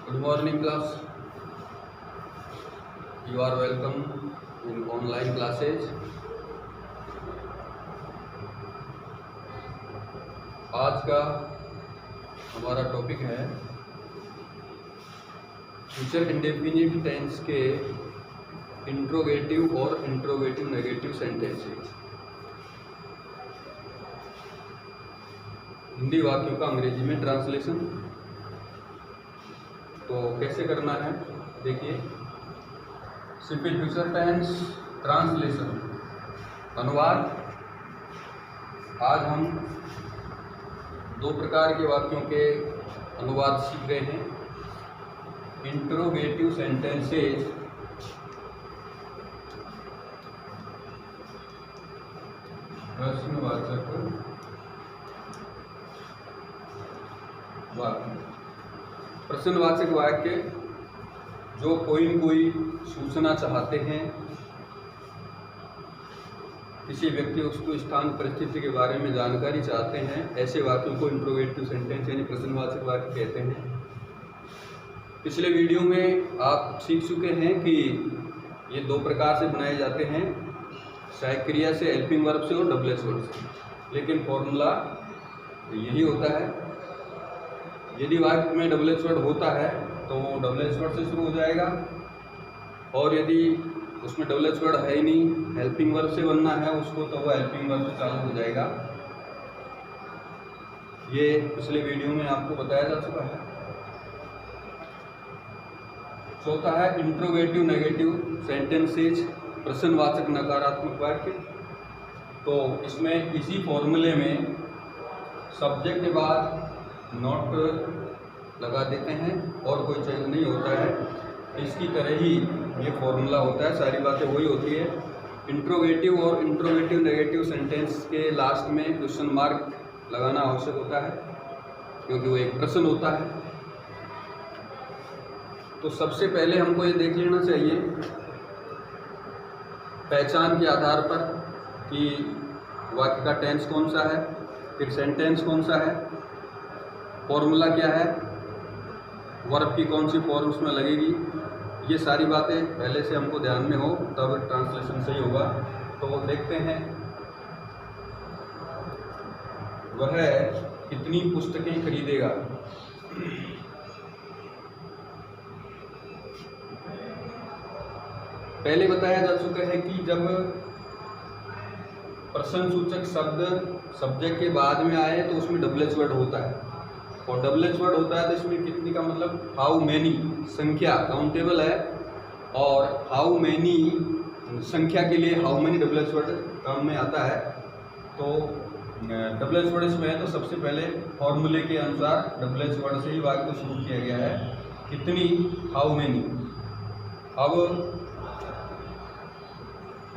Good morning class. You are welcome in online classes. आज का हमारा टॉपिक है फ्यूचर इंडेफिनिट टेंस के इंट्रोगेटिव और इंट्रोगेटिव नेगेटिव सेंटेंसेस। हिंदी वाक्यों का अंग्रेजी में ट्रांसलेशन। तो कैसे करना है देखिए। सिंपल फ्यूचर टेंस ट्रांसलेशन अनुवाद। आज हम दो प्रकार के वाक्यों के अनुवाद सीख रहे हैं। इंट्रोगेटिव सेंटेंसेस प्रश्नवाचक वाक्य। प्रश्नवाचक वाक्य जो कोई न कोई सूचना चाहते हैं, किसी व्यक्ति उसको स्थान परिस्थिति के बारे में जानकारी चाहते हैं, ऐसे वाक्यों को इंट्रोगेटिव सेंटेंस यानी प्रश्नवाचक वाक्य कहते हैं। पिछले वीडियो में आप सीख चुके हैं कि ये दो प्रकार से बनाए जाते हैं, सहायक क्रिया से, हेल्पिंग वर्ब से और डबल एस वर्ड से। लेकिन फॉर्मूला यही होता है। यदि वाक्य में डबल एस वर्ड होता है तो वो डबल एस वर्ड से शुरू हो जाएगा, और यदि उसमें डबल एस वर्ड है ही नहीं, हेल्पिंग वर्ब से बनना है उसको, तो वो हेल्पिंग वर्ब से चालू हो जाएगा। ये पिछले वीडियो में आपको बताया जा चुका है। चौथा है इंट्रोगेटिव नेगेटिव सेंटेंसेज, प्रश्नवाचक नकारात्मक वाक्य। तो इसमें इसी फॉर्मूले में सब्जेक्ट के बाद नॉट लगा देते हैं और कोई चेंज नहीं होता है। इसकी तरह ही ये फॉर्मूला होता है, सारी बातें वही होती है। इंट्रोगेटिव और इंट्रोगेटिव नेगेटिव सेंटेंस के लास्ट में क्वेश्चन मार्क लगाना आवश्यक होता है, क्योंकि वो एक प्रश्न होता है। तो सबसे पहले हमको ये देख लेना चाहिए पहचान के आधार पर कि वाक्य का टेंस कौन सा है, फिर सेंटेंस कौन सा है, फॉर्मूला क्या है, वर्ब की कौन सी फॉर्म उसमें लगेगी। ये सारी बातें पहले से हमको ध्यान में हो, तब ट्रांसलेशन सही होगा। तो देखते हैं वह कितनी पुस्तकें खरीदेगा। पहले बताया जा चुका है कि जब प्रश्नसूचक शब्द सब्जेक्ट के बाद में आए तो उसमें डबल एस वर्ड होता है, और डबल एस वर्ड होता है तो इसमें कितनी का मतलब हाउ मैनी, संख्या काउंटेबल है, और हाउ मैनी संख्या के लिए how many double S word काम में आता है। तो डबल एस वर्ड इसमें है तो सबसे पहले फॉर्मूले के अनुसार डबल एस वर्ड से ही वाक्य को शुरू किया गया है। कितनी, हाउ मैनी। अब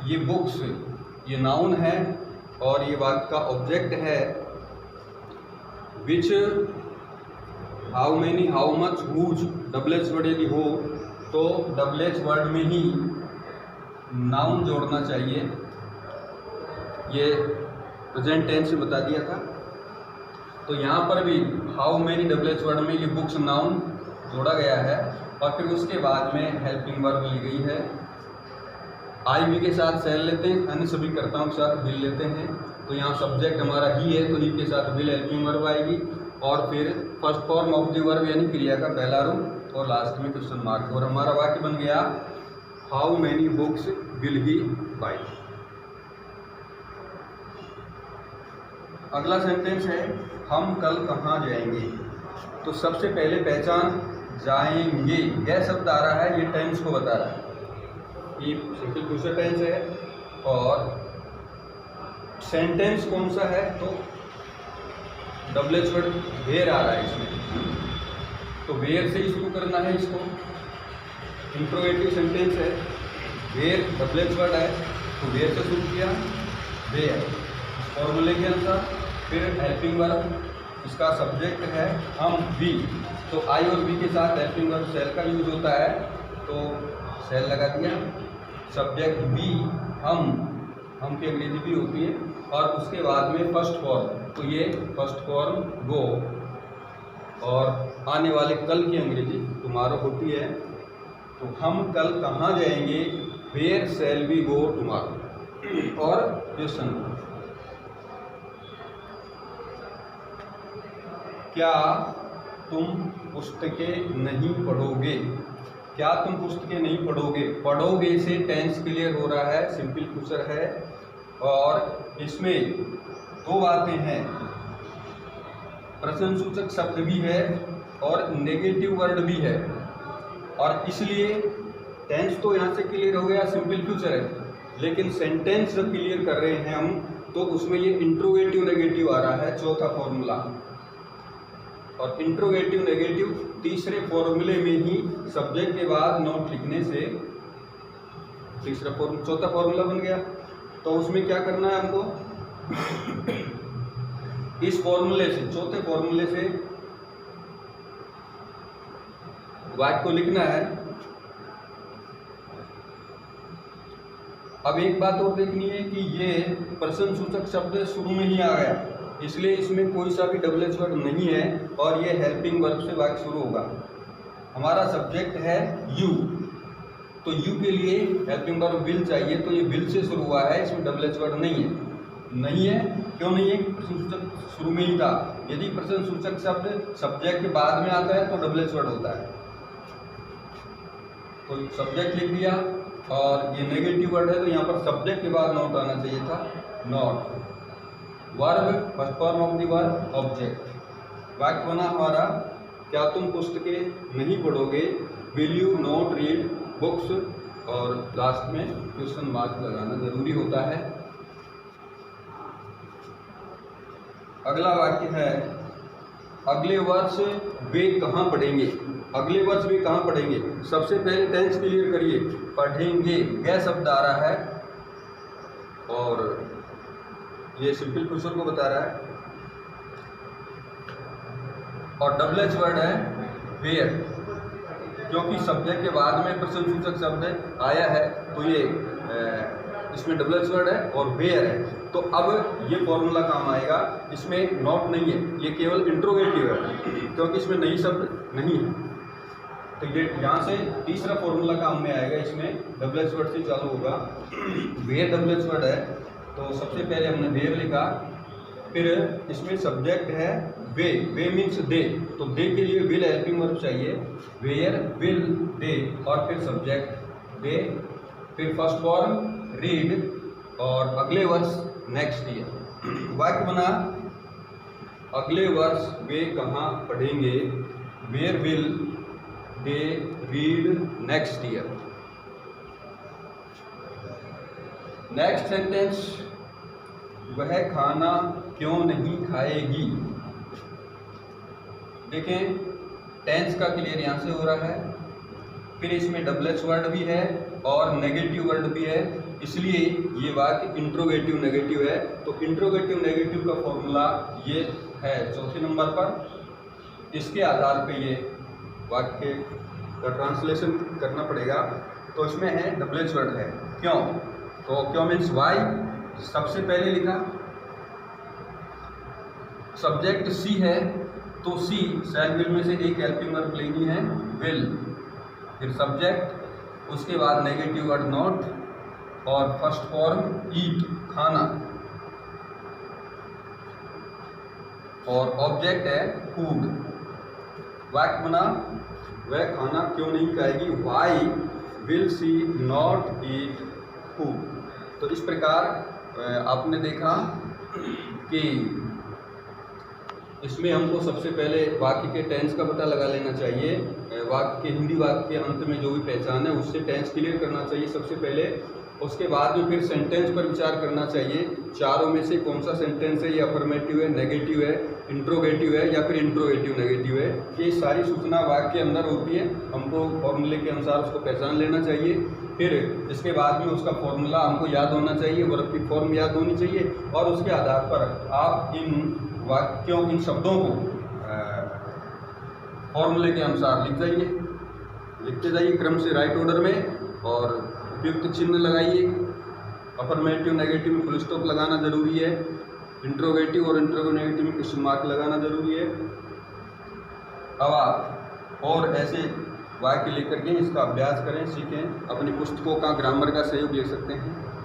ये बुक्स ये नाउन है और ये वाक्य का ऑब्जेक्ट है। Which, how many, how much, whose, double S word यदि हो तो डबल एस वर्ड में ही नाउन जोड़ना चाहिए। ये प्रेजेंट टेंस में बता दिया था। तो यहाँ पर भी how many double S word में ये बुक्स नाउन जोड़ा गया है, और फिर उसके बाद में हेल्पिंग वर्ब ली गई है। आई भी के साथ सेल लेते हैं, अन्य सभी कर्ताओं के साथ विल लेते हैं। तो यहाँ सब्जेक्ट हमारा ही है तो ही के साथ विल हेल्पिंग वर्ब आएगी, और फिर first form of the verb यानी क्रिया का पहला रूप, और लास्ट में क्वेश्चन मार्क। और हमारा वाक्य बन गया how many books will he buy. अगला सेंटेंस है हम कल कहाँ जाएंगे। तो सबसे पहले पहचान जाएंगे, यह शब्द आ रहा है, ये टेंस को बता रहा है। ये सिंपल फ्यूचर टेंस है। और सेंटेंस कौन सा है तो डबल एस वर्ड वेयर आ रहा है इसमें, तो वेयर से ही शुरू करना है इसको। इंट्रोगेटिव सेंटेंस है, वेयर डबल एस वर्ड है तो वेयर से शुरू किया, वेयर फॉर्मूले के अनुसार। फिर हेल्पिंग वर्ब, इसका सब्जेक्ट है हम, वी। तो आई और वी के साथ हेल्पिंग वर्ब सेल का यूज होता है, तो सेल लगा दिया। सब्जेक्ट बी, हम की अंग्रेजी भी होती है, और उसके बाद में फर्स्ट फॉर्म, तो ये फर्स्ट फॉर्म गो, और आने वाले कल की अंग्रेजी टुमारो होती है। तो हम कल कहाँ जाएंगे? Where shall we go tomorrow. और क्वेश्चन, क्या तुम पुस्तकें नहीं पढ़ोगे? क्या तुम पुस्तकें नहीं पढ़ोगे? पढ़ोगे से टेंस क्लियर हो रहा है, सिंपल फ्यूचर है। और इसमें दो बातें हैं, प्रश्नसूचक शब्द भी है और नेगेटिव वर्ड भी है। और इसलिए टेंस तो यहाँ से क्लियर हो गया, सिंपल फ्यूचर है, लेकिन सेंटेंस जब क्लियर कर रहे हैं हम तो उसमें ये इंट्रोगेटिव नेगेटिव आ रहा है, चौथा फॉर्मूला। और इंट्रोगेटिव नेगेटिव तीसरे फॉर्मूले में ही सब्जेक्ट के बाद नोट लिखने से चौथा फॉर्मूला बन गया। तो उसमें क्या करना है हमको? इस फॉर्मूले से, चौथे फॉर्मूले से वाक्य को लिखना है। अब एक बात और देखनी है कि ये प्रश्नसूचक शब्द शुरू में ही आ गया, इसलिए इसमें कोई सा भी डबल एच वर्ड नहीं है और ये हेल्पिंग वर्ब से वाक्य शुरू होगा। हमारा सब्जेक्ट है यू, तो यू के लिए हेल्पिंग वर्ब विल चाहिए, तो ये विल से शुरू हुआ है, इसमें डबल एच वर्ड नहीं है। नहीं है, क्यों नहीं है? प्रश्नसूचक शुरू में ही था। यदि प्रश्नसूचक शब्द सब्जेक्ट के बाद में आता है तो डबल एच वर्ड होता है। तो सब्जेक्ट लिख दिया और ये नेगेटिव वर्ड है, तो यहाँ पर सब्जेक्ट के बाद नॉट आना चाहिए था, not. Verb first form of the verb object. वाक्य बना हमारा, क्या तुम पुस्तकें नहीं पढ़ोगे? Will you not read books? और लास्ट में क्वेश्चन मार्क लगाना जरूरी होता है। अगला वाक्य है, अगले वर्ष वे कहाँ पढ़ेंगे? अगले वर्ष वे कहाँ पढ़ेंगे? सबसे पहले टेंस क्लियर करिए, पढ़ेंगे गै शब्द आ रहा है और ये सिंपल फ्यूचर को बता रहा है। और डबल एच वर्ड है वेयर, क्योंकि सब्जेक्ट के बाद में प्रश्नसूचक शब्द आया है तो ये इसमें डबल एच वर्ड है और वेयर है। तो अब ये फॉर्मूला काम आएगा, इसमें नॉट नहीं है, ये केवल इंट्रोगेटिव है क्योंकि इसमें नई शब्द नहीं है। तो ये यहाँ से तीसरा फॉर्मूला काम में आएगा, इसमें डबल एच वर्ड से चालू होगा। वेयर डबल एच वर्ड है, तो सबसे पहले हमने वेयर लिखा, फिर इसमें सब्जेक्ट है वे, वे मीन्स दे, तो दे के लिए विल हेल्पिंग वर्ब चाहिए, वेयर विल दे, और फिर सब्जेक्ट दे, फिर फर्स्ट फॉर्म रीड और अगले वर्ष नेक्स्ट ईयर। वाक्य बना, अगले वर्ष वे कहाँ पढ़ेंगे? Where will they read next year. Next sentence, वह खाना क्यों नहीं खाएगी? देखें टेंस का क्लियर यहाँ से हो रहा है, फिर इसमें डबल एच वर्ड भी है और नेगेटिव वर्ड भी है, इसलिए ये वाक्य इंट्रोगेटिव नेगेटिव है। तो इंट्रोगेटिव नेगेटिव का फॉर्मूला ये है चौथे नंबर पर। इसके आधार पे ये वाक्य का ट्रांसलेशन करना पड़ेगा। तो इसमें है डबल एच वर्ड है, क्यों? तो क्यों मीन्स वाई, सबसे पहले लिखा। सब्जेक्ट सी है तो सी शैल विल में से एक हेल्पिंग वर्ब लेनी है, विल, फिर सब्जेक्ट, उसके बाद नेगेटिव वर्ड नॉट और फर्स्ट फॉर्म ईट, खाना, और ऑब्जेक्ट है फूड। वाक्य बना, वह खाना क्यों नहीं खाएगी? Why will she not eat food. तो इस प्रकार आपने देखा कि इसमें हमको सबसे पहले वाक्य के टेंस का पता लगा लेना चाहिए। वाक्य के हिंदी वाक्य के अंत में जो भी पहचान है उससे टेंस क्लियर करना चाहिए सबसे पहले। उसके बाद में फिर सेंटेंस पर विचार करना चाहिए, चारों में से कौन सा सेंटेंस है, ये अफर्मेटिव है, नेगेटिव है, इंट्रोगेटिव है या फिर इंट्रोगेटिव नेगेटिव है। ये सारी सूचना वाक्य के अंदर होती है, हमको फॉर्मूले के अनुसार उसको पहचान लेना चाहिए। फिर इसके बाद में उसका फॉर्मूला हमको याद होना चाहिए, वर्ब की फॉर्म याद होनी चाहिए, और उसके आधार पर आप इन वाक्यों, इन शब्दों को फॉर्मूले के अनुसार लिख जाइए, लिखते जाइए क्रम से राइट ऑर्डर में, और उपयुक्त चिन्ह लगाइए। अफर्मेटिव नेगेटिव में फुल स्टॉप लगाना जरूरी है, इंट्रोगेटिव और इंट्रोगेटिव में क्वेश्चन मार्क लगाना जरूरी है। अब आप और ऐसे वाक्य लेकर के इसका अभ्यास करें, सीखें। अपनी पुस्तकों का ग्रामर का सहयोग ले सकते हैं।